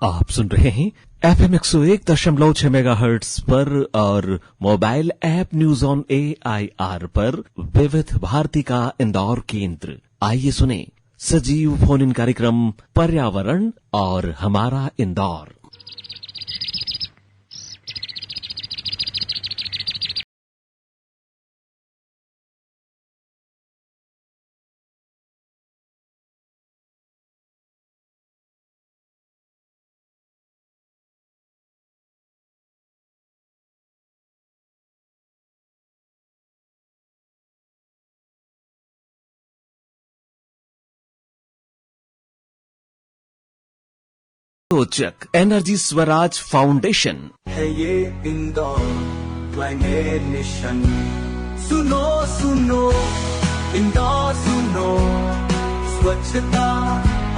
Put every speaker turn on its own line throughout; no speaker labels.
आप सुन रहे हैं FM 101.6 मेगाहर्ट्ज पर और mobile app news on AIR पर विविध भारती का इंदौर केंद्र। आइए सुने सजीव फोन इन कार्यक्रम पर्यावरण और हमारा इंदौर। रोचक एनर्जी स्वराज फाउंडेशन
है ये इंदौर क्लाइमेट मिशन। सुनो सुनो इंदौर सुनो, स्वच्छता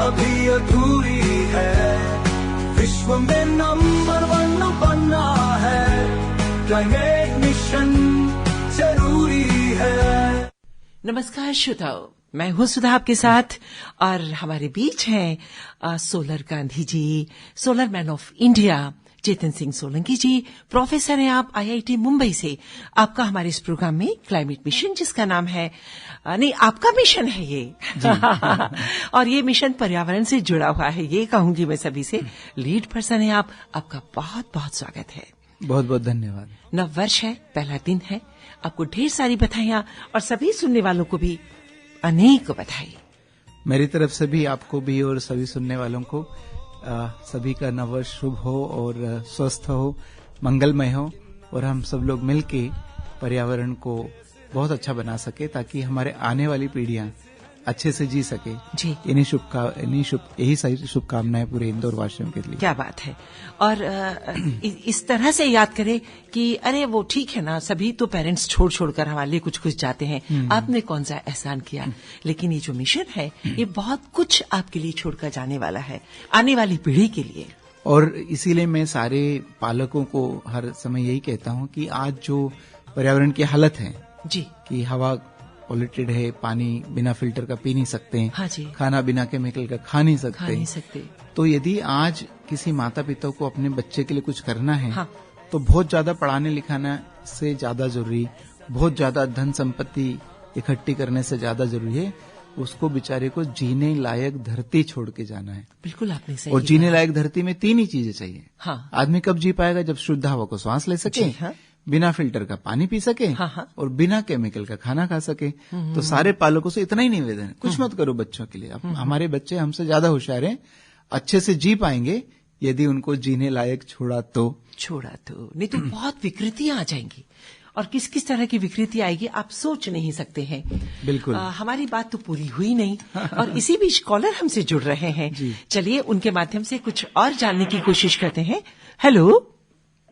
अभी अधूरी है, विश्व में नंबर 1 बनना है, क्लाइमेट मिशन जरूरी है।
नमस्कार श्रोताओ, मैं हूं सुधा आपके साथ और हमारे बीच हैं solar Gandhi ji, solar man of India Chetan Singh Solanki ji. Professor हैं आप IIT मुंबई से। आपका हमारे इस प्रोग्राम में क्लाइमेट मिशन, जिसका नाम है नहीं आपका मिशन है ये और ये मिशन पर्यावरण से जुड़ा हुआ है, ये कहूंगी मैं सभी से। लीड पर्सन है आप, आपका बहुत बहुत स्वागत है।
बहुत बहुत धन्यवाद।
नव वर्ष है, पहला दिन है, आपको ढेर सारी बधाइयां और सभी सुनने वालों को भी अनेक बधाई।
मेरी तरफ से भी आपको भी और सभी सुनने वालों को सभी का नववर्ष शुभ हो और स्वस्थ हो, मंगलमय हो और हम सब लोग मिलके पर्यावरण को बहुत अच्छा बना सके ताकि हमारे आने वाली पीढ़ियां अच्छे से जी सके
जी।
यही सारी शुभकामनाएं पूरे इंदौर वासियों के लिए।
क्या बात है। और इस तरह से याद करें कि अरे वो ठीक है ना, सभी तो पेरेंट्स छोड़ छोड़कर हमारे लिए कुछ कुछ जाते हैं, आपने कौन सा एहसान किया, लेकिन ये जो मिशन है ये बहुत कुछ आपके लिए छोड़कर जाने वाला है, आने वाली पीढ़ी के लिए।
और इसीलिए मैं सारे पालकों को हर समय यही कहता हूँ कि आज जो पर्यावरण की हालत है
जी,
कि हवा पॉल्यूटेड है, पानी बिना फिल्टर का पी नहीं सकते हैं,
हाँ जी,
खाना बिना केमिकल का खा नहीं सकते। तो यदि आज किसी माता पिता को अपने बच्चे के लिए कुछ करना है, हाँ, तो बहुत ज्यादा पढ़ाने लिखाने से ज्यादा जरूरी, बहुत ज्यादा धन संपत्ति इकट्ठी करने से ज्यादा जरूरी है उसको बेचारे को जीने लायक धरती छोड़ के जाना है।
बिल्कुल आपने सही।
और जीने लायक धरती में 3 ही चीजें चाहिए।
हाँ।
आदमी कब जी पाएगा? जब शुद्ध हवा को सांस ले सके,
हाँ?
बिना फिल्टर का पानी पी सके,
हाँ।
और बिना केमिकल का खाना खा सके। तो सारे पालकों से इतना ही निवेदन है, कुछ मत करो बच्चों के लिए। हमारे बच्चे हमसे ज्यादा होशियार हैं, अच्छे से जी पाएंगे यदि उनको जीने लायक छोड़ा तो।
नहीं तो बहुत विकृतियां आ जाएंगी, और किस किस तरह की विकृति आएगी आप सोच नहीं सकते हैं।
बिल्कुल।
हमारी बात तो पूरी हुई नहीं और इसी बीच कॉलर हमसे जुड़ रहे हैं। चलिए उनके माध्यम से कुछ और जानने की कोशिश करते हैं। हेलो,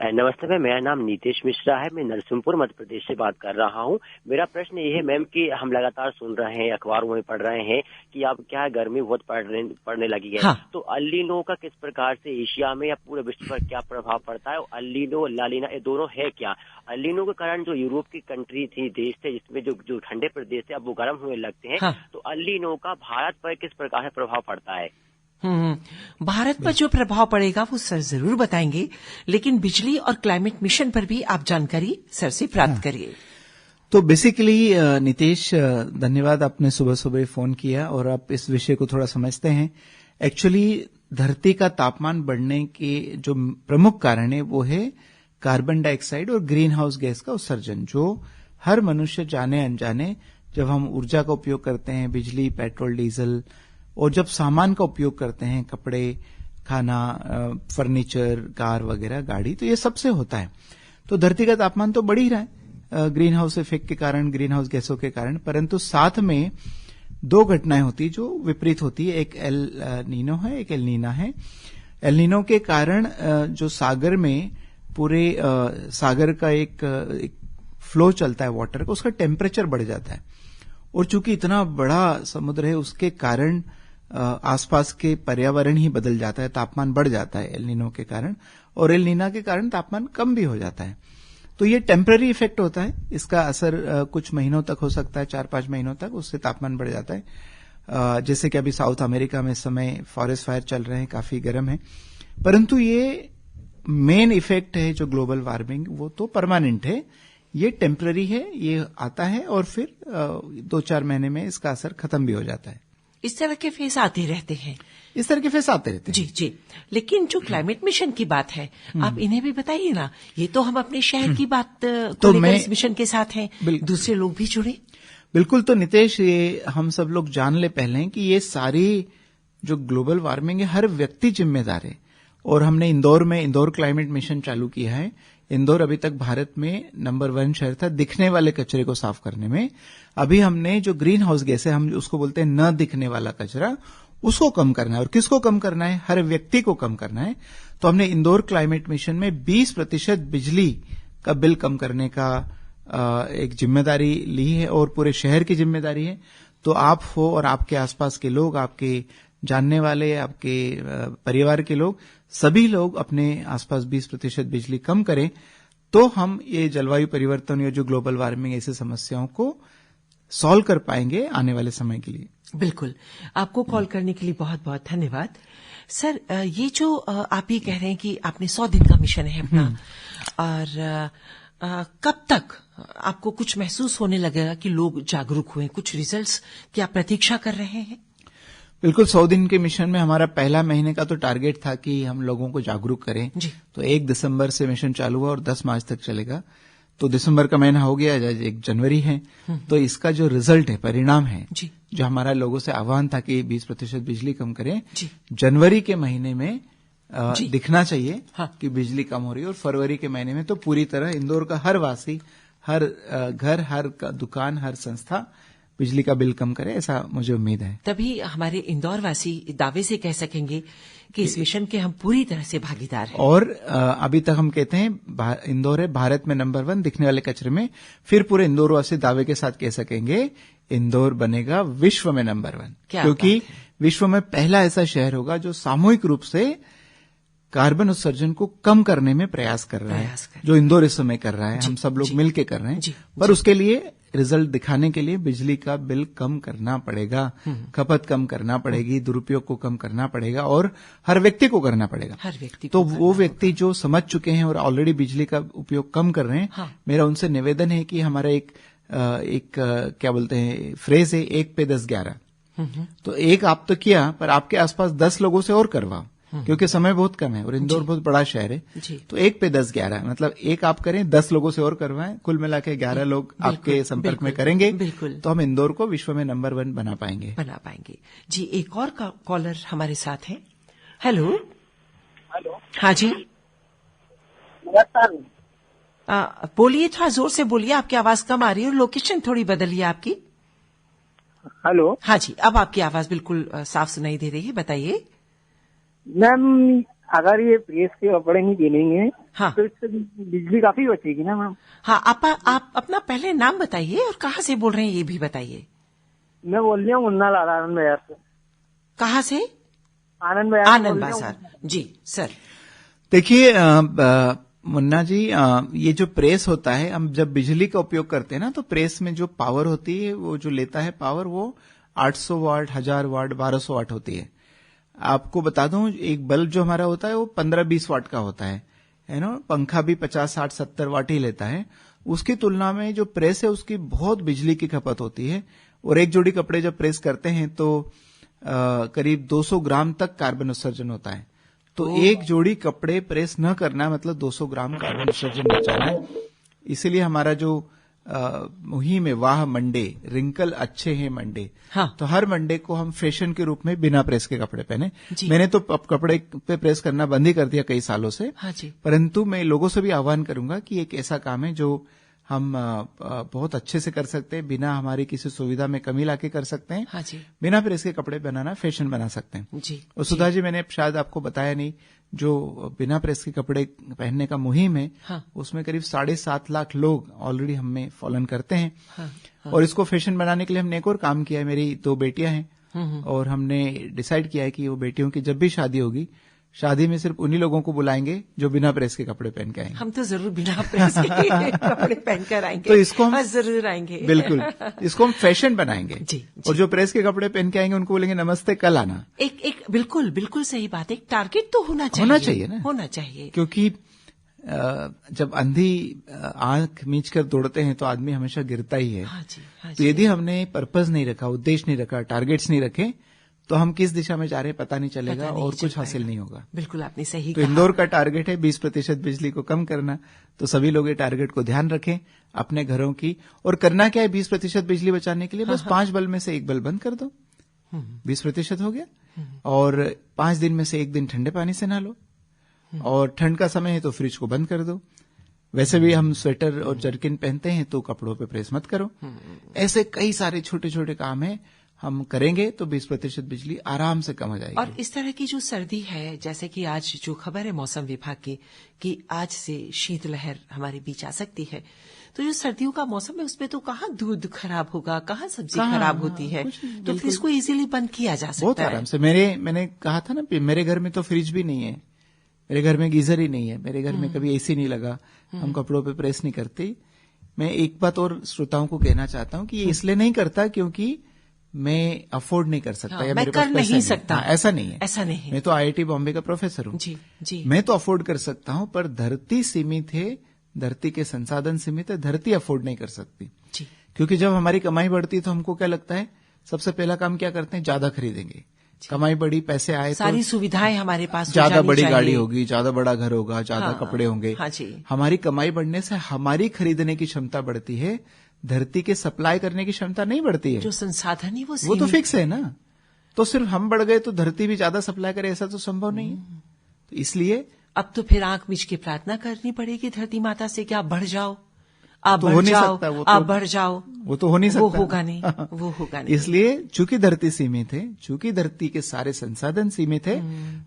नमस्ते मैम, मेरा नाम नीतीश मिश्रा है, मैं नरसिंहपुर मध्य प्रदेश से बात कर रहा हूँ। मेरा प्रश्न ये है मैम कि हम लगातार सुन रहे हैं, अखबारों में पढ़ रहे हैं कि अब क्या है, गर्मी बहुत पड़ने लगी है। हाँ। तो अल नीनो का किस प्रकार से एशिया में या पूरे विश्व पर क्या प्रभाव पड़ता है? अल नीनो लालीना ये दोनों है क्या? अल नीनो के कारण जो यूरोप की कंट्री थी, देश थे, जिसमें जो ठंडे प्रदेश थे अब वो गर्म होने लगते हैं। हाँ। तो अल नीनो का भारत पर किस प्रकार से प्रभाव पड़ता है?
भारत पर जो प्रभाव पड़ेगा वो सर जरूर बताएंगे, लेकिन बिजली और क्लाइमेट मिशन पर भी आप जानकारी सर से प्राप्त करिए।
तो बेसिकली नीतीश, धन्यवाद, आपने सुबह सुबह फोन किया और आप इस विषय को थोड़ा समझते हैं। एक्चुअली धरती का तापमान बढ़ने के जो प्रमुख कारण है वो है कार्बन डाइऑक्साइड और ग्रीन हाउस गैस का उत्सर्जन, जो हर मनुष्य जाने अनजाने जब हम ऊर्जा का उपयोग करते हैं, बिजली, पेट्रोल, डीजल, और जब सामान का उपयोग करते हैं, कपड़े, खाना, फर्नीचर, कार वगैरह, गाड़ी, तो ये सबसे होता है। तो धरती का तापमान तो बढ़ ही रहा है ग्रीन हाउस इफेक्ट के कारण, ग्रीन हाउस गैसों के कारण, परंतु साथ में 2 घटनाएं होती जो विपरीत होती है। एक एल नीनो है, एक एल नीना है। एल नीनो के कारण जो सागर में पूरे सागर का एक फ्लो चलता है वाटर का, उसका टेम्परेचर बढ़ जाता है। और चूंकि इतना बड़ा समुद्र है उसके कारण आसपास के पर्यावरण ही बदल जाता है, तापमान बढ़ जाता है एल नीनो के कारण, और एल नीना के कारण तापमान कम भी हो जाता है। तो ये टेम्पररी इफेक्ट होता है, इसका असर कुछ महीनों तक हो सकता है, 4-5 महीनों तक, उससे तापमान बढ़ जाता है। जैसे कि अभी साउथ अमेरिका में इस समय फॉरेस्ट फायर चल रहे हैं, काफी गर्म है। परंतु ये मेन इफेक्ट है जो ग्लोबल वार्मिंग, वो तो परमानेंट है, ये टेम्पररी है, ये आता है और फिर 2-4 महीने में इसका असर खत्म भी हो जाता है।
इस तरह के फेस आते रहते हैं।
इस तरह के फेस आते रहते हैं।
जी जी। लेकिन जो क्लाइमेट मिशन की बात है, आप इन्हें भी बताइए ना। ये तो हम अपने शहर की बात को लेकर इस मिशन के साथ हैं, दूसरे लोग भी जुड़े।
बिल्कुल। तो नितेश, ये हम सब लोग जान ले पहले कि ये सारी जो ग्लोबल वार्मिंग है, हर व्यक्ति जिम्मेदार है। और हमने इंदौर क्लाइमेट मिशन चालू किया है। इंदौर अभी तक भारत में नंबर 1 शहर था दिखने वाले कचरे को साफ करने में। अभी हमने जो ग्रीन हाउस गैस है, हम उसको बोलते हैं न दिखने वाला कचरा, उसको कम करना है। और किसको कम करना है? हर व्यक्ति को कम करना है। तो हमने इंदौर क्लाइमेट मिशन में 20% बिजली का बिल कम करने का एक जिम्मेदारी ली है और पूरे शहर की जिम्मेदारी है। तो आप हो और आपके आसपास के लोग, आपके जानने वाले, आपके परिवार के लोग, सभी लोग अपने आसपास 20% बिजली कम करें, तो हम ये जलवायु परिवर्तन या जो ग्लोबल वार्मिंग ऐसी समस्याओं को सॉल्व कर पाएंगे आने वाले समय के लिए।
बिल्कुल। आपको कॉल करने के लिए बहुत बहुत धन्यवाद। सर, ये जो आप ये कह रहे हैं कि आपने 100 दिन का मिशन है अपना, और कब तक आपको कुछ महसूस होने लगेगा कि लोग जागरूक हुए, कुछ रिजल्ट्स की आप प्रतीक्षा कर रहे हैं?
बिल्कुल। 100 दिन के मिशन में हमारा पहला महीने का तो टारगेट था कि हम लोगों को जागरूक करें।
जी।
तो 1 दिसंबर से मिशन चालू हुआ और 10 मार्च तक चलेगा। तो दिसंबर का महीना हो गया, 1 जनवरी है। तो इसका जो रिजल्ट है, परिणाम है,
जी।
जो हमारा लोगों से आह्वान था कि 20% बिजली कम करें,
जी।
जनवरी के महीने में दिखना चाहिए।
हाँ।
कि बिजली कम हो रही है। और फरवरी के महीने में तो पूरी तरह इंदौर का हर वासी, हर घर, हर दुकान, हर संस्था बिजली का बिल कम करे, ऐसा मुझे उम्मीद है।
तभी हमारे इंदौर वासी दावे से कह सकेंगे कि इस मिशन के हम पूरी तरह से भागीदार हैं।
और अभी तक हम कहते हैं इंदौर है भारत में नंबर 1 दिखने वाले कचरे में, फिर पूरे इंदौर वासी दावे के साथ कह सकेंगे इंदौर बनेगा विश्व में नंबर 1, क्योंकि विश्व में पहला ऐसा शहर होगा जो सामूहिक रूप से कार्बन उत्सर्जन को कम करने में प्रयास कर रहा है, जो इंदौर इस समय कर रहा है। हम सब लोग मिलकर कर रहे हैं। पर उसके लिए रिजल्ट दिखाने के लिए बिजली का बिल कम करना पड़ेगा, खपत कम करना पड़ेगी, दुरुपयोग को कम करना पड़ेगा और हर व्यक्ति को करना पड़ेगा।
हर व्यक्ति
तो वो व्यक्ति जो समझ चुके हैं और ऑलरेडी बिजली का उपयोग कम कर रहे हैं,
हाँ।
मेरा उनसे निवेदन है कि हमारा एक क्या बोलते हैं फ्रेज है, 1 पे 10 11। तो एक आप तो किया, पर आपके आसपास 10 लोगों से और करवाओ, क्योंकि समय बहुत कम है और इंदौर बहुत बड़ा शहर है। तो 1 पे 10 11, मतलब एक आप करें, 10 लोगों से और करवाएं, कुल मिला के 11 लोग आपके संपर्क में करेंगे, तो हम इंदौर को विश्व में नंबर 1 बना पाएंगे।
जी, एक और कॉलर हमारे साथ है। हेलो। हाँ जी, बोलिए, थोड़ा जोर से बोलिए, आपकी आवाज कम आ रही है और लोकेशन थोड़ी बदलिए आपकी।
हेलो।
हाँ जी, अब आपकी आवाज बिल्कुल साफ सुनाई दे रही है, बताइए।
मैम, अगर ये प्रेस के कपड़े नहीं देनेंगे,
हाँ,
तो इससे बिजली काफी बचेगी ना मैम।
हाँ, आप अपना पहले नाम बताइए और कहाँ से बोल रहे हैं ये भी बताइए।
मैं बोल रही हूँ मुन्ना लाल, आनंद बाजार से।
कहाँ से?
आनंद
बाजार। जी सर।
देखिए मुन्ना जी, ये जो प्रेस होता है, हम जब बिजली का उपयोग करते हैं ना, तो प्रेस में जो पावर होती है, वो जो लेता है पावर, वो 800 वाट, 1000 वाट, 1200 वाट होती है। आपको बता दूं, एक बल्ब जो हमारा होता है वो 15-20 वाट का होता है ना। पंखा भी 50, 60, 70 वाट ही लेता है। उसकी तुलना में जो प्रेस है उसकी बहुत बिजली की खपत होती है। और एक जोड़ी कपड़े जब प्रेस करते हैं तो करीब 200 ग्राम तक कार्बन उत्सर्जन होता है। तो एक जोड़ी कपड़े प्रेस न करना मतलब 200 ग्राम कार्बन उत्सर्जन बचाना है। इसीलिए हमारा जो मुहिम है, वाह मंडे, रिंकल अच्छे हैं मंडे,
हाँ।
तो हर मंडे को हम फैशन के रूप में बिना प्रेस के कपड़े पहने। मैंने तो अब कपड़े पे प्रेस करना बंद ही कर दिया कई सालों से।
हाँ जी।
परंतु मैं लोगों से भी आह्वान करूंगा कि एक ऐसा काम है जो हम बहुत अच्छे से कर सकते हैं, बिना हमारी किसी सुविधा में कमी लाके कर सकते हैं।
हाँ जी। बिना
प्रेस के कपड़े बनाना फैशन बना सकते हैं।
जी।
और सुधा जी, मैंने शायद आपको बताया नहीं, जो बिना प्रेस के कपड़े पहनने का मुहिम है,
हाँ।
उसमें करीब 7.5 लाख लोग ऑलरेडी हमें फॉलो करते हैं।
हाँ। हाँ।
और इसको फैशन बनाने के लिए हमने एक और काम किया है। मेरी 2 बेटियां हैं और हमने डिसाइड किया है कि वो बेटियों की जब भी शादी होगी शादी में सिर्फ उन्हीं लोगों को बुलाएंगे जो बिना प्रेस के कपड़े पहन के आएंगे।
हम तो जरूर बिना प्रेस के कपड़े पहनकर आएंगे।
तो इसको हम
जरूर आएंगे।
बिल्कुल, इसको हम फैशन बनाएंगे।
जी।
और जो प्रेस के कपड़े पहन के आएंगे उनको बोलेंगे नमस्ते, कल आना।
एक बिल्कुल सही बात है। एक टारगेट तो होना चाहिए
ना,
होना चाहिए।
क्योंकि जब अंधी आंख मींच कर दौड़ते हैं तो आदमी हमेशा गिरता ही है।
हाँ जी।
तो यदि हमने पर्पस नहीं रखा, उद्देश्य नहीं रखा, टारगेट्स नहीं रखे, तो हम किस दिशा में जा रहे हैं पता नहीं चलेगा और कुछ हासिल नहीं होगा।
बिल्कुल आपने सही
तो
कहा।
इंदौर का टारगेट है 20% बिजली को कम करना। तो सभी लोग ये टारगेट को ध्यान रखें अपने घरों की। और करना क्या है 20% बिजली बचाने के लिए? बस 5 बल्ब में से 1 बल्ब बंद कर दो, 20% हो गया। और 5 दिन में से 1 दिन ठंडे पानी से नहा लो। और ठंड का समय है तो फ्रिज को बंद कर दो। वैसे भी हम स्वेटर और जर्किन पहनते हैं तो कपड़ों पे प्रेस मत करो। ऐसे कई सारे छोटे छोटे काम हैं, हम करेंगे तो 20% बिजली आराम से कम हो जाएगी।
और इस तरह की जो सर्दी है, जैसे कि आज जो खबर है मौसम विभाग की कि आज से शीतलहर हमारे बीच आ सकती है, तो जो सर्दियों का मौसम है उसमें तो कहाँ दूध खराब होगा, कहाँ सब्जी खराब होती है, तो फ्रिज को इजीली बंद किया जा सकता है।
बहुत आराम से। मैंने कहा था ना, मेरे घर में तो फ्रिज भी नहीं है, मेरे घर में गीजर ही नहीं है, मेरे घर में कभी एसी नहीं लगा, हम कपड़ों पे प्रेस नहीं करते। मैं एक बात और श्रोताओं को कहना चाहता हूं कि ये इसलिए नहीं करता क्योंकि मैं अफोर्ड नहीं कर सकता, या
मैं
मेरे पास
कर
पैसा
नहीं सकता।
ऐसा नहीं है,
ऐसा नहीं है।
मैं तो IIT बॉम्बे का प्रोफेसर हूं।
जी।
मैं तो अफोर्ड कर सकता हूं, पर धरती सीमित है, धरती के संसाधन सीमित है, धरती अफोर्ड नहीं कर सकती।
जी।
क्योंकि जब हमारी कमाई बढ़ती है तो हमको क्या लगता है, सबसे पहला काम क्या करते हैं, ज्यादा खरीदेंगे। कमाई बढ़ी, पैसे आए,
सारी सुविधाएं हमारे पास,
ज्यादा बड़ी गाड़ी होगी, ज्यादा बड़ा घर होगा, ज्यादा
हाँ,
कपड़े होंगे।
हाँ जी।
हमारी कमाई बढ़ने से हमारी खरीदने की क्षमता बढ़ती है, धरती के सप्लाई करने की क्षमता नहीं बढ़ती है।
जो संसाधन है
वो तो फिक्स है ना। तो सिर्फ हम बढ़ गए तो धरती भी ज्यादा सप्लाई करे, ऐसा तो संभव नहीं है। तो इसलिए
अब तो फिर आंख मीच के प्रार्थना करनी पड़ेगी धरती माता से कि आप बढ़ जाओ, आप
तो
बढ़
हो नहीं
जाओ,
सकता, वो
आप
तो-
बढ़ जाओ।
वो तो हो नहीं सकता,
वो होगा नहीं, वो होगा नहीं।
इसलिए चूंकि धरती सीमित है, चूंकि धरती के सारे संसाधन सीमित है,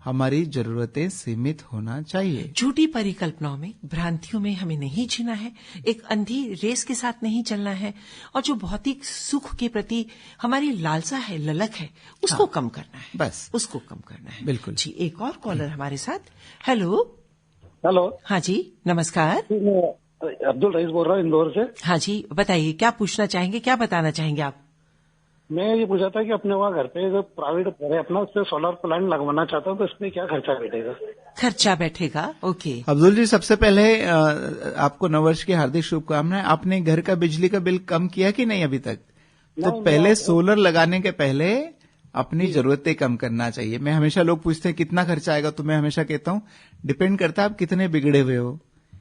हमारी जरूरतें सीमित होना चाहिए।
झूठी परिकल्पनाओं में, भ्रांतियों में हमें नहीं जीना है, एक अंधी रेस के साथ नहीं चलना है, और जो भौतिक सुख के प्रति हमारी लालसा है, ललक है, उसको कम करना है।
बस
उसको कम करना है।
बिल्कुल।
जी, एक और कॉलर हमारे साथ। हेलो।
हेलो,
हाँ जी, नमस्कार।
मैं अब्दुल रईस बोल रहा हूँ इंदौर से।
हाँ जी, बताइए क्या पूछना चाहेंगे, क्या बताना चाहेंगे आप?
मैं ये पूछा था कि अपने वहाँ घर पे जो प्राइवेट घर है अपना, उस पर सोलर प्लांट लगवाना चाहता हूँ, तो इसमें क्या खर्चा बैठेगा?
खर्चा बैठेगा, ओके।
अब्दुल जी, सबसे पहले आपको नववर्ष की हार्दिक शुभकामनाएं। आपने घर का बिजली का बिल कम किया कि नहीं अभी तक? तो पहले सोलर लगाने के पहले अपनी जरूरतें कम करना चाहिए। मैं हमेशा, लोग पूछते हैं कितना खर्चा आएगा, तो मैं हमेशा कहता हूँ डिपेंड करता है आप कितने बिगड़े हुए हो।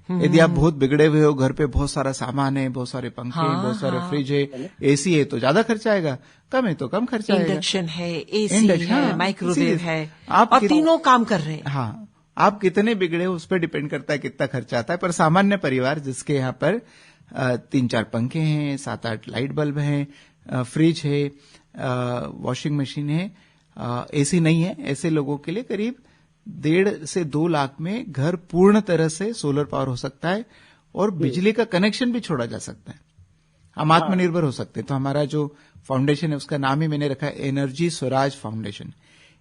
यदि आप बहुत बिगड़े हुए हो, घर पे बहुत सारा सामान है, बहुत सारे पंखे, बहुत सारे फ्रिज है, एसी है, तो ज्यादा खर्चा आएगा। कम है तो कम खर्चा आएगा।
इंडक्शन है, एसी है, माइक्रोवेव है,
आप
और तीनों काम कर रहे हैं।
हाँ, आप कितने बिगड़े हो उस पर डिपेंड करता है कितना खर्चा आता है। पर सामान्य परिवार जिसके यहाँ पर 3-4 पंखे हैं, 7-8 लाइट बल्ब हैं, फ्रिज है, वॉशिंग मशीन है, एसी नहीं है, ऐसे लोगों के लिए करीब 1.5 से 2 लाख में घर पूर्ण तरह से सोलर पावर हो सकता है, और बिजली का कनेक्शन भी छोड़ा जा सकता है। हम आत्मनिर्भर हो सकते हैं। तो हमारा जो फाउंडेशन है उसका नाम ही मैंने रखा है एनर्जी स्वराज फाउंडेशन।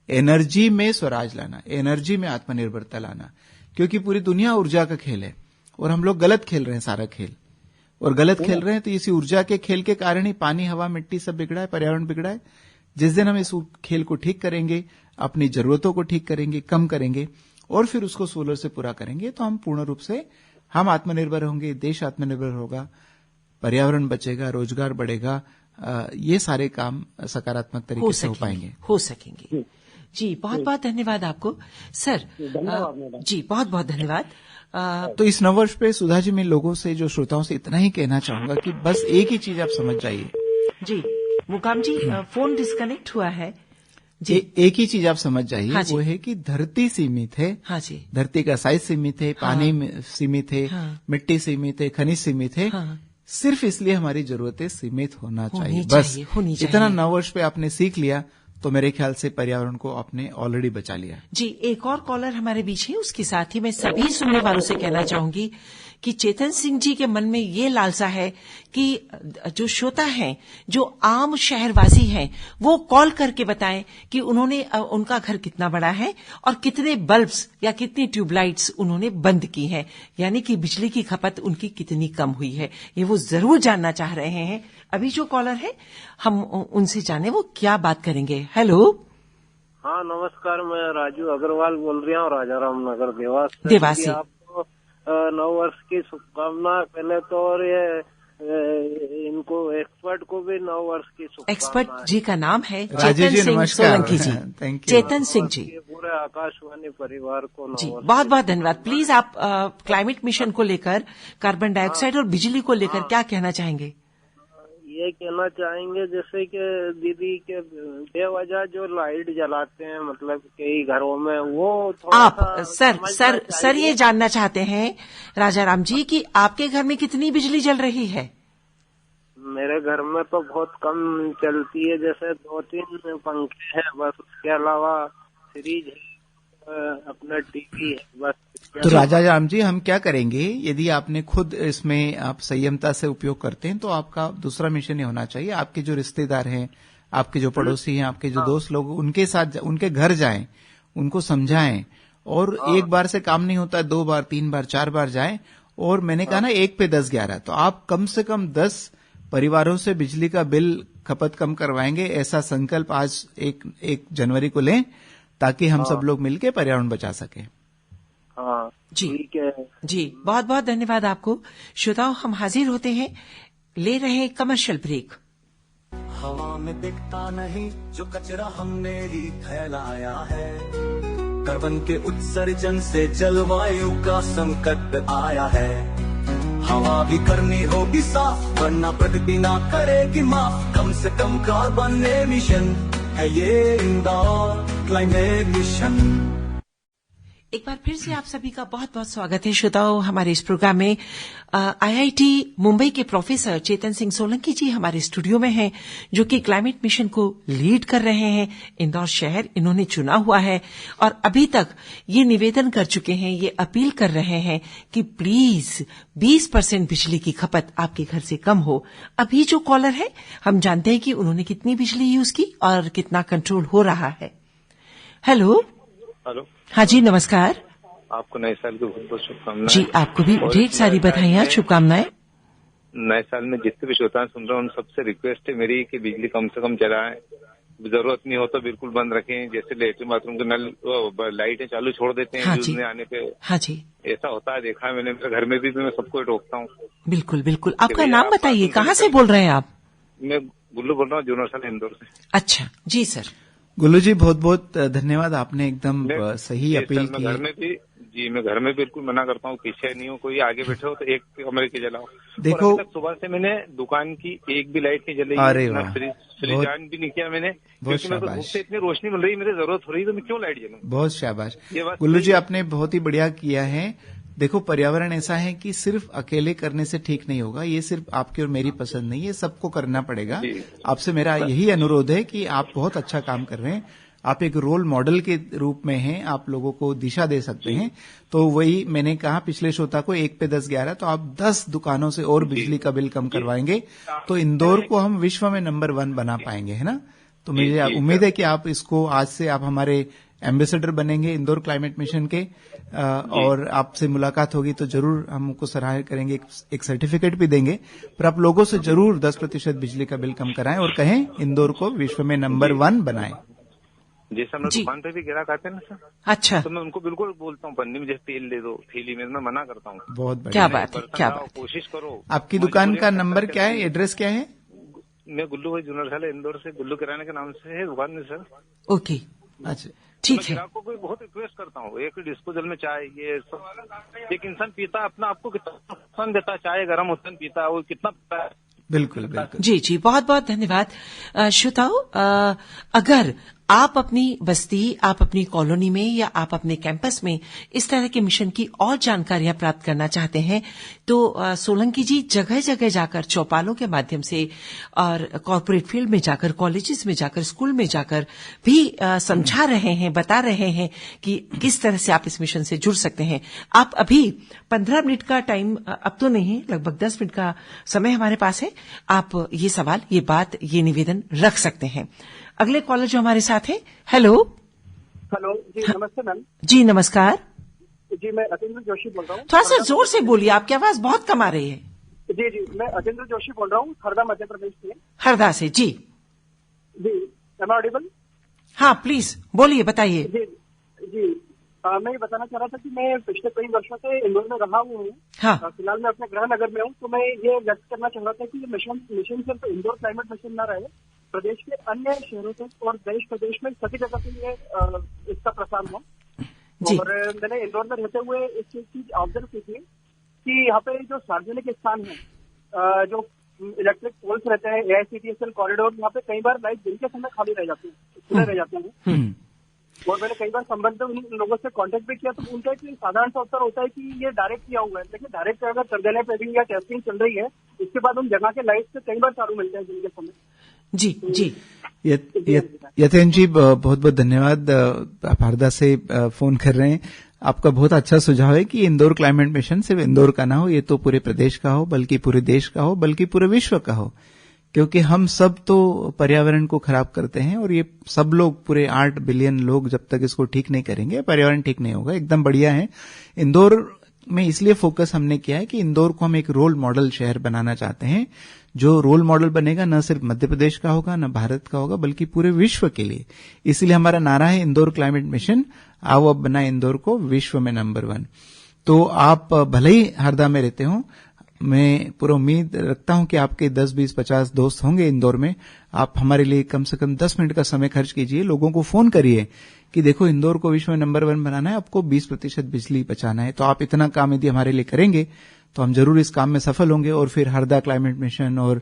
एनर्जी में स्वराज लाना, एनर्जी में आत्मनिर्भरता लाना, क्योंकि पूरी दुनिया ऊर्जा का खेल है और हम लोग गलत खेल रहे हैं सारा खेल, और गलत खेल रहे हैं तो इसी ऊर्जा के खेल के कारण ही पानी, हवा, मिट्टी सब बिगड़ा है, पर्यावरण बिगड़ा है। जिस दिन हम इस खेल को ठीक करेंगे, अपनी जरूरतों को ठीक करेंगे, कम करेंगे, और फिर उसको सोलर से पूरा करेंगे, तो हम पूर्ण रूप से हम आत्मनिर्भर होंगे, देश आत्मनिर्भर होगा, पर्यावरण बचेगा, रोजगार बढ़ेगा। ये सारे काम सकारात्मक तरीके से हो
सकेंगे। जी, बहुत बहुत धन्यवाद आपको सर। जी, बहुत बहुत धन्यवाद।
तो इस नववर्ष पे सुधा जी, मैं लोगों से, जो श्रोताओं से इतना ही कहना चाहूंगा कि बस एक ही चीज आप समझ जाइए।
जी, मुकाम जी, फोन डिस्कनेक्ट हुआ है जी।
एक ही चीज आप समझ जाइए,
हाँ
वो है कि धरती सीमित है।
हाँ जी।
धरती का साइज सीमित है, पानी सीमित है, मिट्टी सीमित है, खनिज सीमित है। सिर्फ इसलिए हमारी जरूरतें सीमित होना चाहिए। बस इतना नववर्ष पे आपने सीख लिया तो मेरे ख्याल से पर्यावरण को आपने ऑलरेडी बचा लिया।
जी, एक और कॉलर हमारे बीच है। उसके साथ ही मैं सभी सुनने वालों से कहना चाहूंगी कि चेतन सिंह जी के मन में ये लालसा है कि जो श्रोता हैं, जो आम शहरवासी हैं, वो कॉल करके बताएं कि उन्होंने उनका घर कितना बड़ा है और कितने बल्ब्स या कितनी ट्यूबलाइट्स उन्होंने बंद की हैं, यानी कि बिजली की खपत उनकी कितनी कम हुई है। ये वो जरूर जानना चाह रहे हैं। अभी जो कॉलर है, हम उनसे जाने वो क्या बात करेंगे। हेलो।
हाँ, नमस्कार। मैं राजू अग्रवाल बोल रहा हूँ, राजाराम नगर देवास से।
देवासी।
आपको नव वर्ष की शुभकामना पहले तो, और ये इनको एक्सपर्ट को भी नव वर्ष की शुभकामना।
एक्सपर्ट जी का नाम है
राजेश जी,
चेतन सिंह
नमस्कार।
सोलंकी जी।
Thank you.
चेतन सिंह जी
पूरे आकाशवाणी परिवार को नव
जी
वर्ष।
बहुत बहुत धन्यवाद। प्लीज आप क्लाइमेट मिशन को लेकर, कार्बन डाइऑक्साइड और बिजली को लेकर क्या कहना चाहेंगे?
ये कहना चाहेंगे जैसे कि दीदी के बेवजह जो लाइट जलाते हैं, मतलब कई घरों में, वो थोड़ा
आप
सा
सर ये जानना चाहते हैं राजाराम जी कि आपके घर में कितनी बिजली जल रही है?
मेरे घर में तो बहुत कम चलती है, जैसे 2-3 पंखे हैं बस, उसके अलावा फ्रिज है, अपना टीवी है बस।
तो राजा राम जी, हम क्या करेंगे, यदि आपने खुद इसमें आप संयमता से उपयोग करते हैं तो आपका दूसरा मिशन ये होना चाहिए, आपके जो रिश्तेदार हैं, आपके जो पड़ोसी हैं, आपके जो दोस्त लोग, उनके साथ उनके घर जाएं, उनको समझाएं, और एक बार से काम नहीं होता, 2 बार 3 बार 4 बार जाएं। और मैंने कहा ना 1 पे 10-11, तो आप कम से कम 10 परिवारों से बिजली का बिल खपत कम करवाएंगे, ऐसा संकल्प आज 1 जनवरी को लें, ताकि हम सब लोग मिलकर पर्यावरण बचा सकें।
हाँ
जी
ठीक है
जी, बहुत बहुत धन्यवाद आपको। श्रोताओं, हम हाजिर होते हैं, ले रहे हैं कमर्शियल ब्रेक।
हवा में दिखता नहीं जो कचरा हमने ही फैलाया है, कार्बन के उत्सर्जन से जलवायु का संकट आया है। हवा भी करनी होगी साफ, वरना प्रकृति ना करेगी माफ। कम से कम कार्बन एमिशन है ये इंदौर क्लाइमेट मिशन।
एक बार फिर से आप सभी का बहुत बहुत स्वागत है श्रोताओं हमारे इस प्रोग्राम में। आईआईटी मुंबई के प्रोफेसर चेतन सिंह सोलंकी जी हमारे स्टूडियो में हैं, जो कि क्लाइमेट मिशन को लीड कर रहे हैं। इंदौर शहर इन्होंने चुना हुआ है और अभी तक ये निवेदन कर चुके हैं, ये अपील कर रहे हैं कि प्लीज 20% बिजली की खपत आपके घर से कम हो। अभी जो कॉलर है, हम जानते हैं कि उन्होंने कितनी बिजली यूज की और कितना कंट्रोल हो रहा है। हेलो।
हेलो।
हाँ जी, नमस्कार।
आपको नए साल की बहुत बहुत शुभकामनाएं।
जी, आपको भी ढेर सारी बधाइयाँ, शुभकामनाएं।
नए साल में जितने भी श्रोता सुन रहे हैं, उन सबसे रिक्वेस्ट है मेरी कि बिजली कम से कम जलाएं, जरूरत नहीं हो तो बिल्कुल बंद रखें। जैसे लेटरिन बाथरूम के नल लाइटें चालू छोड़ देते हैं,
हाँ
यूज
जी।
में आने पे।
हाँ जी,
ऐसा होता है, देखा है मैंने, मेरे घर में भी मैं सबको टोकता हूँ।
बिल्कुल बिल्कुल। आपका
भैया,
नाम
आप
बताइए,
बात
कहाँ से
सुनते
बोल रहे हैं आप?
मैं गुल्लू बोल रहा हूँ, जूनरसाल इंदौर से।
अच्छा जी सर।
गुल्लू जी, बहुत बहुत धन्यवाद, आपने एकदम
मैं-
सही
जी,
अपील
सर, मैं
की।
घर में भी मैं घर में बिल्कुल मना करता हूँ, पीछे नहीं हो, कोई आगे बैठे हो तो एक कमरे की जलाओ।
देखो-
और अभी तक सुबह से मैंने दुकान की एक भी लाइट नहीं जलाई,
अरे
ना
वाह।
फ्रिज
बहुत-
ऑन भी नहीं किया मैंने,
बहुत
क्योंकि मेरे को धूप
शाबाश।
से इतनी रोशनी मिल रही, मेरी जरूरत हो रही है, तो मैं क्यों लाइट जलाऊं।
बहुत शाबाश
ये बात
गुल्लू
सही
जी,
है।
आपने बहुत ही बढ़िया किया है। देखो, पर्यावरण ऐसा है कि सिर्फ अकेले करने से ठीक नहीं होगा, ये सिर्फ आपकी और मेरी पसंद नहीं है, सबको करना पड़ेगा।
जी।
आपसे मेरा यही अनुरोध है कि आप बहुत अच्छा काम कर रहे हैं, आप एक रोल मॉडल के रूप में हैं, आप लोगों को दिशा दे सकते हैं। तो वही मैंने कहा पिछले श्रोता को 1 पे 10-11, तो आप 10 दुकानों से और बिजली का बिल कम करवाएंगे तो इंदौर को हम विश्व में नंबर 1 बना पाएंगे, है ना। तो मुझे उम्मीद है कि आप इसको आज से आप हमारे एम्बेसडर बनेंगे इंदौर क्लाइमेट मिशन के, और आपसे मुलाकात होगी तो जरूर हम उनको सराहना करेंगे, एक सर्टिफिकेट भी देंगे। पर आप लोगों से जरूर 10% बिजली का बिल कम कराएं और कहें इंदौर को विश्व में नंबर 1 बनाएं।
जैसे हम
जी।
दुकान पे भी ग्राहक आते हैं ना सर,
अच्छा,
तो मैं उनको बिल्कुल बोलता हूँ, पन्नी में जैसे तेल दे दो, थैली में, मैं मना करता हूँ।
बहुत बढ़िया।
क्या बात है,
बर्तन
क्या
लाओ,
बात है।
कोशिश करो।
आपकी दुकान का
मजबूरी में
नंबर
खर्चा
क्या है,
करती
एड्रेस क्या है?
मैं गुल्लू भाई जूनरसाल इंदौर से, गुल्लू किराने के नाम से है दुकान में सर।
ओके,
अच्छा,
ठीक
मैं
है।
ग्राहकों को बहुत रिक्वेस्ट करता हूँ, एक डिस्पोजल में चाय, ये सब एक इंसान पीता है, अपना आपको कितना नुकसान देता है, चाय गर्म होता है पीता है, वो कितना पीता है।
बिल्कुल बिल्कुल।
जी जी, बहुत बहुत धन्यवाद। श्रोताओं, अगर आप अपनी बस्ती, आप अपनी कॉलोनी में या आप अपने कैंपस में इस तरह के मिशन की और जानकारियां प्राप्त करना चाहते हैं तो सोलंकी जी जगह जगह जाकर चौपालों के माध्यम से और कॉर्पोरेट फील्ड में जाकर, कॉलेजेस में जाकर, स्कूल में जाकर भी समझा रहे हैं, बता रहे हैं कि किस तरह से आप इस मिशन से जुड़ सकते हैं। आप अभी 15 मिनट का टाइम, अब तो नहीं, लगभग 10 मिनट का समय हमारे पास है। आप ये सवाल, ये बात, ये निवेदन रख सकते हैं। अगले कॉलर जो हमारे साथ हैं, हेलो।
हेलो जी, नमस्ते मैम।
जी नमस्कार
जी, मैं अतेंद्र जोशी बोल रहा हूँ।
थोड़ा सा जोर से बोलिए, आपकी आवाज बहुत कम आ रही है।
जी जी, मैं अतेंद्र जोशी बोल रहा हूँ, हरदा मध्य प्रदेश से।
हरदा से, जी
जी, एम आई ऑडिबल?
हाँ प्लीज बोलिए, बताइए।
जी जी, मैं ये बताना चाह रहा था कि मैं पिछले कई वर्षों से इंदौर में रहा हुआ हूँ।
हाँ।
फिलहाल मैं अपने गृह नगर में हूँ, तो मैं ये व्यक्त करना चाह रहा था कि ये मिशन सिर्फ इंदौर क्लाइमेट मिशन न रहे, प्रदेश के अन्य शहरों तक और देश प्रदेश में सभी जगह पे ये इसका प्रसार हो। और मैंने इंदौर में रहते हुए इस चीज की ऑब्जर्व की थी कि यहाँ पे जो सार्वजनिक स्थान है, जो इलेक्ट्रिक पोल्स रहते हैं, AICTSL कॉरिडोर, यहाँ पे कई बार लाइट दिन के समय खाली रह जाते हैं, खुले रह जाते हैं। और मैंने कई बार संबंध उन लोगों से कांटेक्ट भी किया, तो उनका एक साधारण सा उत्तर होता है कि ये डायरेक्ट किया हुआ है। लेकिन डायरेक्ट अगर कर देने पे भी या टेस्टिंग चल रही है, इसके बाद उन जगह के लाइट से कई बार चालू मिलते हैं दिन के समय।
जी जी,
यतेन जी बहुत बहुत धन्यवाद। आप हरदा से फोन कर रहे हैं। आपका बहुत अच्छा सुझाव है कि इंदौर क्लाइमेट मिशन सिर्फ इंदौर का ना हो, ये तो पूरे प्रदेश का हो, बल्कि पूरे देश का हो, बल्कि पूरे विश्व का हो, क्योंकि हम सब तो पर्यावरण को खराब करते हैं और ये सब लोग, पूरे 8 बिलियन लोग जब तक इसको ठीक नहीं करेंगे, पर्यावरण ठीक नहीं होगा। एकदम बढ़िया है। इंदौर में इसलिए फोकस हमने किया है कि इंदौर को हम एक रोल मॉडल शहर बनाना चाहते हैं, जो रोल मॉडल बनेगा न सिर्फ मध्य प्रदेश का होगा, न भारत का होगा, बल्कि पूरे विश्व के लिए। इसलिए हमारा नारा है इंदौर क्लाइमेट मिशन, आओ अब बनाए इंदौर को विश्व में नंबर 1। तो आप भले ही हरदा में रहते हो, मैं पूरा उम्मीद रखता हूं कि आपके 10, 20, 50 दोस्त होंगे इंदौर में। आप हमारे लिए कम से कम 10 मिनट का समय खर्च कीजिए, लोगों को फोन करिए कि देखो इंदौर को विश्व में नंबर 1 बनाना है, आपको 20% बिजली बचाना है। तो आप इतना काम यदि हमारे लिए करेंगे तो हम जरूर इस काम में सफल होंगे और फिर हरदा क्लाइमेट मिशन और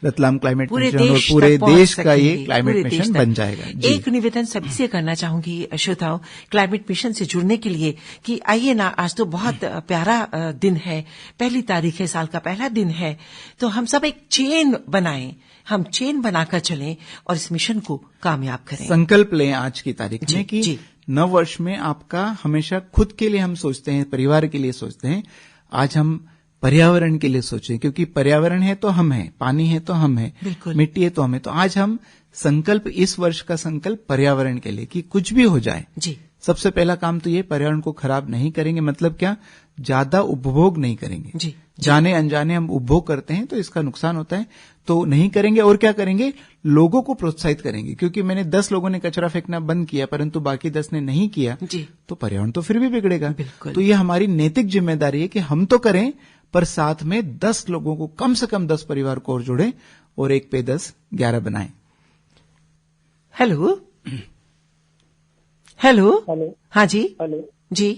रतलाम क्लाइमेट मिशन और पूरे देश का ये क्लाइमेट मिशन बन जाएगा।
एक निवेदन सभी से करना चाहूंगी श्रोताओं, क्लाइमेट मिशन से जुड़ने के लिए कि आइए ना, आज तो बहुत प्यारा दिन है, 1 तारीख है, साल का पहला दिन है, तो हम सब एक चेन बनाएं, हम चेन बनाकर चलें और इस मिशन को कामयाब करें।
संकल्प लें आज की तारीख में कि नव वर्ष में आपका हमेशा खुद के लिए हम सोचते हैं, परिवार के लिए सोचते हैं, आज हम पर्यावरण के लिए सोचें, क्योंकि पर्यावरण है तो हम हैं, पानी है तो हम हैं, मिट्टी है तो हम हैं। तो आज हम संकल्प, इस वर्ष का संकल्प पर्यावरण के लिए कि कुछ भी हो जाए
जी,
सबसे पहला काम तो ये, पर्यावरण को खराब नहीं करेंगे। मतलब क्या, ज्यादा उपभोग नहीं करेंगे।
जी,
जाने अनजाने हम उपभोग करते हैं तो इसका नुकसान होता है, तो नहीं करेंगे। और क्या करेंगे, लोगों को प्रोत्साहित करेंगे, क्योंकि मैंने 10 लोगों ने कचरा फेंकना बंद किया परंतु बाकी 10 ने नहीं किया तो पर्यावरण तो फिर भी बिगड़ेगा। तो ये हमारी नैतिक जिम्मेदारी है कि हम तो करें, पर साथ में 10 लोगों को, कम से कम 10 परिवार को और जोड़ें और 1 पे 10 11 बनाएं।
हेलो हेलो
हेलो,
हाँ जी,
हेलो
जी,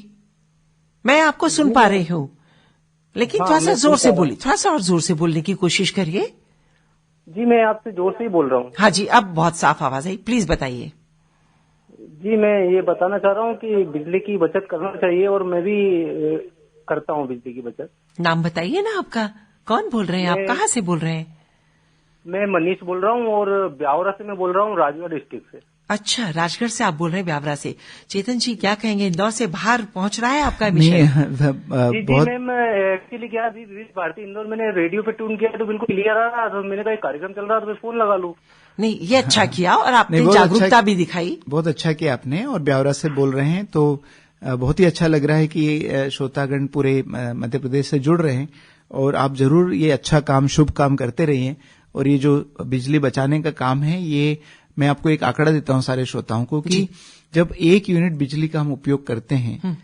मैं आपको सुन पा रही हूँ, लेकिन थोड़ा सा जोर से बोलिए, थोड़ा सा और जोर से बोलने की कोशिश करिए।
जी, मैं आपसे जोर से ही बोल रहा हूँ।
हाँ जी, अब बहुत साफ आवाज है, प्लीज बताइए।
जी, मैं ये बताना चाह रहा हूँ कि बिजली की बचत करना चाहिए और मैं भी करता हूँ बिजली की बचत।
नाम बताइए ना आपका, कौन बोल रहे हैं आप, कहाँ से बोल रहे हैं?
मैं मनीष बोल रहा हूँ और ब्यावरा से मैं बोल रहा हूँ, राजगढ़ डिस्ट्रिक्ट से।
अच्छा, राजगढ़ से आप बोल रहे हैं, ब्यावरा से। चेतन जी क्या कहेंगे, इंदौर से बाहर पहुंच रहा है आपका मिशन?
जी मैम, एक्चुअली क्या, अभी भारतीय इंदौर मैंने रेडियो पे ट्यून किया तो बिल्कुल क्लियर आ रहा, तो मैंने कहा एक कार्यक्रम चल रहा तो मैं फोन लगा लूं।
नहीं, ये अच्छा किया और आपने जागरूकता भी दिखाई।
बहुत अच्छा किया आपने। और ब्यावरा से बोल रहे हैं तो बहुत ही अच्छा लग रहा है कि श्रोतागण पूरे मध्य प्रदेश से जुड़ रहे हैं और आप जरूर ये अच्छा काम, शुभ काम करते रहिए। और ये जो बिजली बचाने का काम है, ये मैं आपको एक आंकड़ा देता हूं सारे श्रोताओं को कि जब 1 यूनिट बिजली का हम उपयोग करते हैं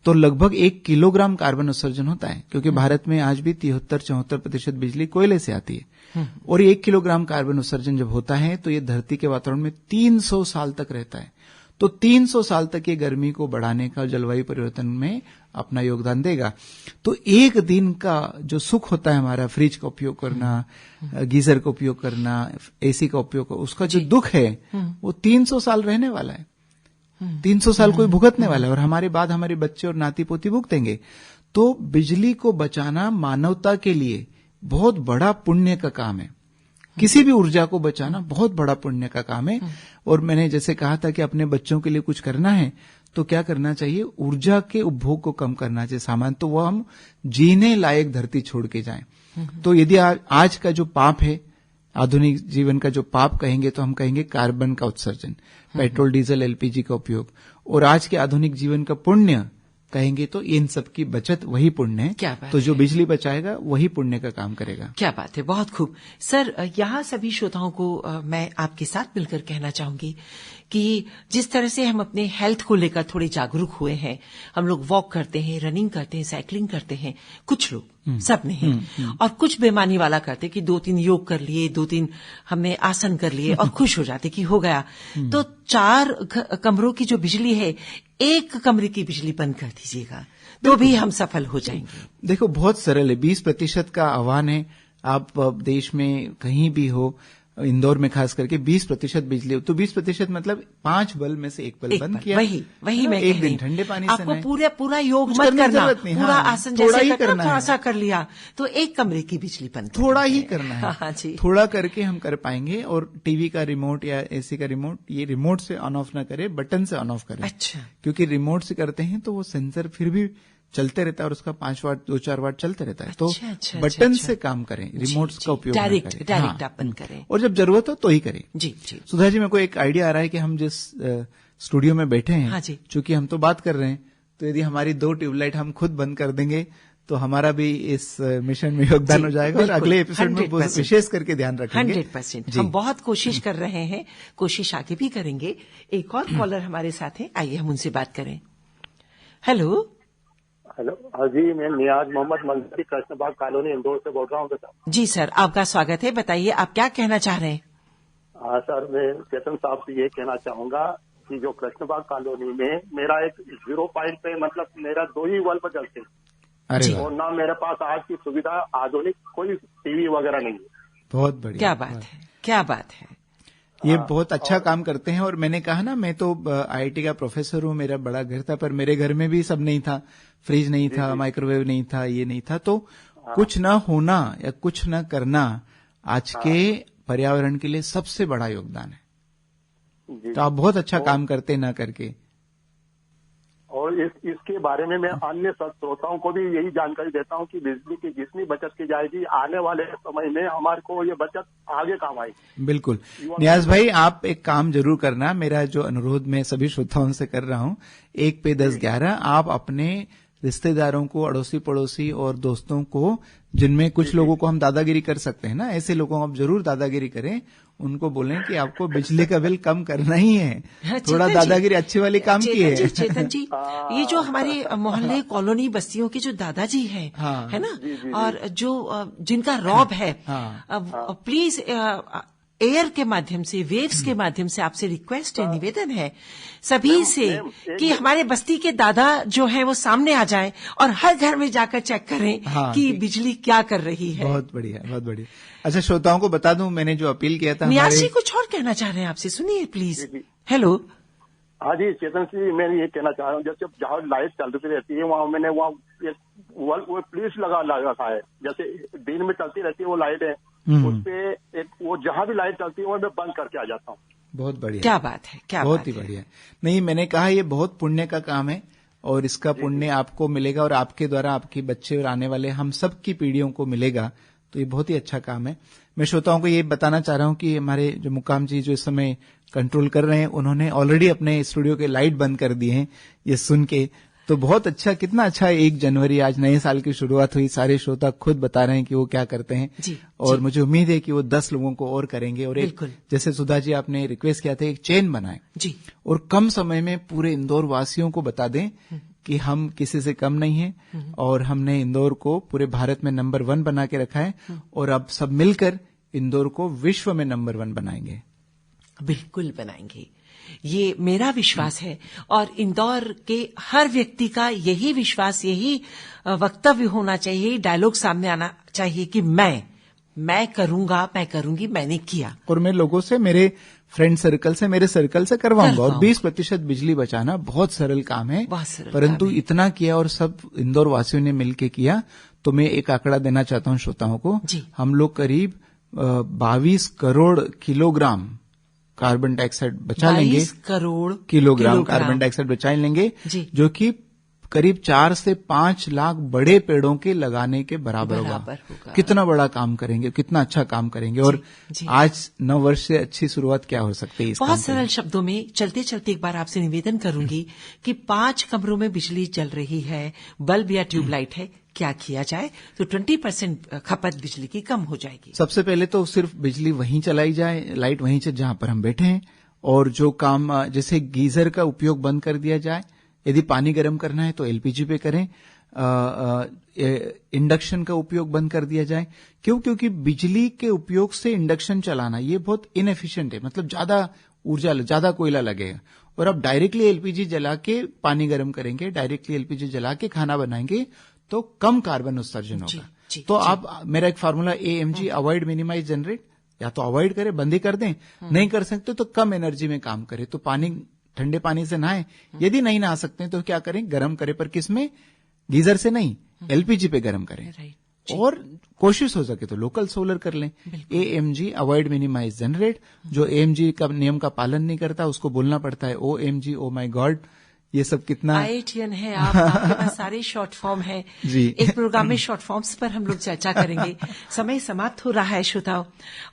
तो लगभग 1 किलोग्राम कार्बन उत्सर्जन होता है, क्योंकि भारत में आज भी 73-74% बिजली कोयले से आती है। और 1 किलोग्राम कार्बन उत्सर्जन जब होता है तो ये धरती के वातावरण में 300 साल तक रहता है। तो 300 साल तक ये गर्मी को बढ़ाने का, जलवायु परिवर्तन में अपना योगदान देगा। तो एक दिन का जो सुख होता है हमारा, फ्रिज का उपयोग करना, गीजर का उपयोग करना, एसी का उपयोग करना, उसका जो दुख है वो 300 साल रहने वाला है। 300 साल कोई भुगतने वाला है, और हमारे बाद हमारे बच्चे और नाती पोती भुगतेंगे। तो बिजली को बचाना मानवता के लिए बहुत बड़ा पुण्य का काम है। किसी भी ऊर्जा को बचाना बहुत बड़ा पुण्य का काम है। और मैंने जैसे कहा था कि अपने बच्चों के लिए कुछ करना है, तो क्या करना चाहिए? ऊर्जा के उपभोग को कम करना चाहिए सामान, तो वो हम जीने लायक धरती छोड़ के जाएं। तो यदि आज का जो पाप है, आधुनिक जीवन का जो पाप कहेंगे, तो हम कहेंगे कार्बन का उत्सर्जन, पेट्रोल, डीजल, एलपीजी का उपयोग। और आज के आधुनिक जीवन का पुण्य कहेंगे तो इन सब की बचत वही पुण्य है।
क्या बात
तो जो
है।
बिजली बचाएगा वही पुण्य का काम करेगा।
क्या बात है, बहुत खूब। सर, यहाँ सभी श्रोताओं को मैं आपके साथ मिलकर कहना चाहूंगी कि जिस तरह से हम अपने हेल्थ को लेकर थोड़े जागरूक हुए हैं, हम लोग वॉक करते हैं, रनिंग करते हैं, साइकिलिंग करते हैं, कुछ लोग, सब नहीं, और कुछ बेमानी वाला करते कि 2-3 योग कर लिए, 2-3 हमने आसन कर लिए और खुश हो जाते कि हो गया। तो 4 कमरों की जो बिजली है, 1 कमरे की बिजली बंद कर दीजिएगा तो भी हम सफल हो जाएंगे।
देखो, बहुत सरल है। 20% का आह्वान है। आप देश में कहीं भी हो, इंदौर में खास करके 20% बिजली हो, तो 20% मतलब 5 बल्ब में से 1 बल्ब बंद किया।
वही मैं
एक दिन ठंडे पानी से
आपको पूरा योग मत करना, पूरा आसन जैसे करना, थोड़ा सा कर लिया तो 1 कमरे की बिजली बंद,
थोड़ा ही करना है।
हाँ जी,
थोड़ा करके हम कर पाएंगे। और टीवी का रिमोट या एसी का रिमोट, ये रिमोट से ऑन ऑफ ना करे, बटन से ऑन ऑफ करे।
अच्छा,
क्योंकि रिमोट से करते हैं तो वो सेंसर फिर भी चलते रहता है और उसका 5 वाट 2-4 वाट चलते रहता है। तो बटन से काम करें, रिमोट का उपयोग
डायरेक्ट आप बंद करें,
और जब जरूरत हो तो ही करें।
जी।
सुधा जी, मेरे को एक आइडिया आ रहा है कि हम जिस स्टूडियो में बैठे हैं,
हाँ जी,
चूंकि हम तो बात कर रहे हैं, तो यदि हमारी 2 ट्यूबलाइट हम खुद बंद कर देंगे तो हमारा भी इस मिशन में योगदान हो जाएगा। और अगले एपिसोड में विशेष करके ध्यान रखेंगे।
100% हम बहुत कोशिश कर रहे हैं, कोशिश आगे भी करेंगे। एक और कॉलर हमारे साथ है, आइए हम उनसे बात करें। हेलो।
हाँ जी, मैं नियाज मोहम्मद मंसूरी, कृष्णबाग कॉलोनी, इंदौर से बोल रहा हूँ।
जी सर, आपका स्वागत है। बताइए आप क्या कहना चाह रहे हैं?
हाँ सर, मैं चेतन साहब से ये कहना चाहूंगा कि जो कृष्णबाग कॉलोनी में मेरा एक 0 पॉइंट पे, मतलब मेरा 2 ही बल्ब जलते हैं, और ना मेरे पास आज की सुविधा आधुनिक कोई टीवी वगैरह नहीं है।
बहुत बढ़िया,
क्या बात है, क्या बात है।
ये बहुत अच्छा काम करते हैं। और मैंने कहा ना, मैं तो आईआईटी का प्रोफेसर हूँ, मेरा बड़ा घर था, पर मेरे घर में भी सब नहीं था, फ्रिज नहीं था, माइक्रोवेव नहीं था, ये नहीं था। तो कुछ न होना या कुछ न करना आज के पर्यावरण के लिए सबसे बड़ा योगदान है। तो आप बहुत अच्छा काम करते न करके।
और इसके बारे में मैं अन्य श्रोताओं को भी यही जानकारी देता हूं कि बिजली की जितनी बचत की जाएगी, आने वाले समय में हमारे को ये बचत आगे काम आएगी।
बिल्कुल। नियाज भाई, आप एक काम जरूर करना, मेरा जो अनुरोध मैं सभी श्रोताओं से कर रहा हूं, 1 पे 10-11 आप अपने रिश्तेदारों को, अड़ोसी पड़ोसी और दोस्तों को, जिनमें कुछ लोगों को हम दादागिरी कर सकते हैं ना, ऐसे लोगों को आप जरूर दादागिरी करें। उनको बोलें कि आपको बिजली का बिल कम करना ही है। थोड़ा दादागिरी अच्छी वाली काम की है।
चेतन जी, ये जो हमारे मोहल्ले, कॉलोनी, बस्तियों के जो दादाजी हैं, है ना, और जो जिनका रॉब है, प्लीज एयर के माध्यम से, वेव्स के माध्यम से आपसे रिक्वेस्ट है, निवेदन है सभी से कि हमारे बस्ती के दादा जो हैं वो सामने आ जाएं और हर घर में जाकर चेक करें कि बिजली क्या कर रही है।
बहुत बढ़िया, बहुत बढ़िया। अच्छा, श्रोताओं को बता दूं, मैंने जो अपील किया था,
नियाज जी कुछ और कहना चाह रहे हैं आपसे, सुनिए प्लीज। हेलो।
हाँ जी, चेतन जी, मैं ये कहना चाह रहा हूँ, जैसे जहाँ लाइट चलती रहती है वहाँ मैंने वो पुलिस लगा रखा है। जैसे दिन में चलती रहती है वो लाइट है, उस पे एक वो जहाँ भी लाइट चलती है वो मैं बंद करके आ जाता हूँ।
बहुत बढ़िया,
क्या बात है, क्या
बहुत ही बढ़िया। नहीं, मैंने कहा ये बहुत पुण्य का काम है और इसका पुण्य आपको मिलेगा और आपके द्वारा आपके बच्चे और आने वाले हम सब की पीढ़ियों को मिलेगा। तो ये बहुत ही अच्छा काम है। मैं श्रोताओं को ये बताना चाह रहा हूँ कि हमारे जो मुकाम जी जो इस समय कंट्रोल कर रहे हैं, उन्होंने ऑलरेडी अपने स्टूडियो के लाइट बंद कर दिए हैं, ये सुन के। तो बहुत अच्छा, कितना अच्छा है। 1 जनवरी आज नए साल की शुरुआत हुई, सारे श्रोता खुद बता रहे हैं कि वो क्या करते हैं
जी,
और मुझे उम्मीद है कि वो 10 लोगों को और करेंगे। और एक, जैसे सुधा जी आपने रिक्वेस्ट किया था, एक चेन बनाएं
जी,
और कम समय में पूरे इंदौर वासियों को बता दें कि हम किसी से कम नहीं हैं और हमने इंदौर को पूरे भारत में नंबर 1 बना के रखा है और अब सब मिलकर इंदौर को विश्व में नंबर 1 बनाएंगे।
बिल्कुल बनाएंगे। ये मेरा विश्वास है और इंदौर के हर व्यक्ति का यही विश्वास, यही वक्तव्य होना चाहिए, डायलॉग सामने आना चाहिए कि मैं करूंगा, मैं करूंगी, मैंने किया।
और मैं लोगों से, मेरे फ्रेंड सर्कल से, मेरे सर्कल से करवाऊंगा। और 20% बिजली बचाना बहुत सरल काम है, परंतु इतना किया और सब इंदौर वासियों ने मिलकर किया। तो मैं एक आंकड़ा देना चाहता हूं श्रोताओं को। हम लोग करीब 22 करोड़ किलोग्राम कार्बन डाइऑक्साइड बचा लेंगे।
22 करोड़
किलोग्राम कार्बन डाइऑक्साइड बचा लेंगे, जो कि करीब 4 से 5 लाख बड़े पेड़ों के लगाने के बराबर होगा। कितना बड़ा काम करेंगे, कितना अच्छा काम करेंगे। और आज नव वर्ष से अच्छी शुरुआत क्या हो सकती है?
बहुत सरल शब्दों में चलते चलते एक बार आपसे निवेदन करूंगी कि 5 कमरों में बिजली जल रही है, बल्ब या ट्यूबलाइट है, क्या किया जाए तो 20% खपत बिजली की कम हो जाएगी।
सबसे पहले तो सिर्फ बिजली वहीं चलाई जाए, लाइट वहीं से जहां पर हम बैठे हैं। और जो काम, जैसे गीजर का उपयोग बंद कर दिया जाए, यदि पानी गर्म करना है तो एलपीजी पे करें। इंडक्शन का उपयोग बंद कर दिया जाए। क्यों? क्योंकि बिजली के उपयोग से इंडक्शन चलाना ये बहुत इनएफिशिएंट है, मतलब ज्यादा ऊर्जा, ज्यादा कोयला लगेगा। और अब डायरेक्टली एलपीजी जला के पानी गर्म करेंगे, डायरेक्टली एलपीजी जला के खाना बनाएंगे तो कम कार्बन उत्सर्जन होगा। तो आप, मेरा एक formula AMG, avoid, minimize, generate, या तो अवॉइड करें, बंद ही कर दें, नहीं कर सकते तो कम एनर्जी में काम करें। तो पानी, ठंडे पानी से नहाएं, यदि नहीं नहा सकते तो क्या करें? गर्म करें, पर किसमें? गीजर से नहीं, एलपीजी पे गर्म करें। और कोशिश हो सके तो लोकल सोलर कर लें। AMG, avoid, minimize, generate. जो AMG का नियम का पालन नहीं करता उसको बोलना पड़ता है OMG, ओ माय गॉड। ये सब कितना
IITian है आप, आपके पास सारे शॉर्ट फॉर्म है जी। एक प्रोग्राम में शॉर्ट फॉर्म्स पर हम लोग चर्चा करेंगे। समय समाप्त हो रहा है श्रोताओं,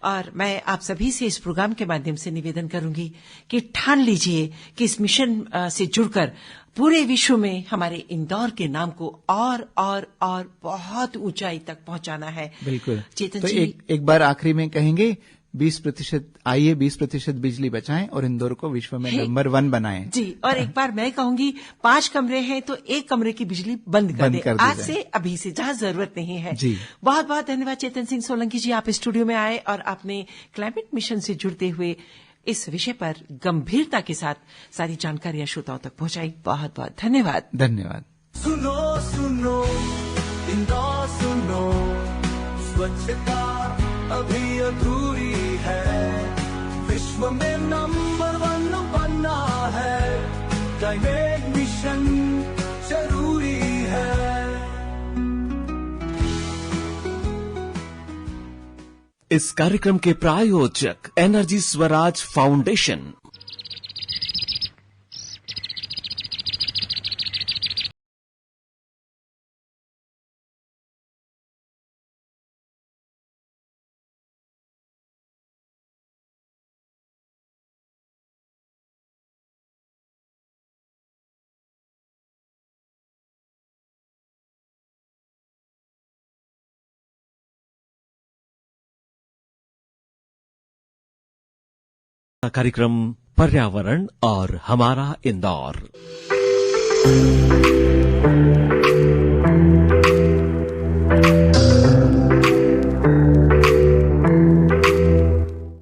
और मैं आप सभी से इस प्रोग्राम के माध्यम से निवेदन करूंगी कि ठान लीजिए कि इस मिशन से जुड़कर पूरे विश्व में हमारे इंदौर के नाम को और बहुत ऊंचाई तक पहुंचाना है।
बिल्कुल।
चेतन
तो
जी,
एक बार आखिरी में कहेंगे 20%, आइए 20% बिजली बचाएं और इंदौर को विश्व में नंबर 1 बनाएं।
जी। और एक बार मैं कहूंगी 5 कमरे हैं तो 1 कमरे की बिजली बंद कर दें आज से, अभी से, जहां जरूरत नहीं है। जी। बहुत बहुत धन्यवाद चेतन सिंह सोलंकी जी, आप स्टूडियो में आए और आपने क्लाइमेट मिशन से जुड़ते हुए इस विषय पर गंभीरता के साथ सारी जानकारियां श्रोताओं तक पहुंचाई। बहुत बहुत धन्यवाद।
धन्यवाद।
सुनो सुनो इंदौर सुनो, स्वच्छता अभी अधूरी है, विश्व में नंबर 1 बनना है, क्लाइमेट मिशन जरूरी है।
इस कार्यक्रम के प्रायोजक एनर्जी स्वराज फाउंडेशन। कार्यक्रम पर्यावरण और हमारा इंदौर।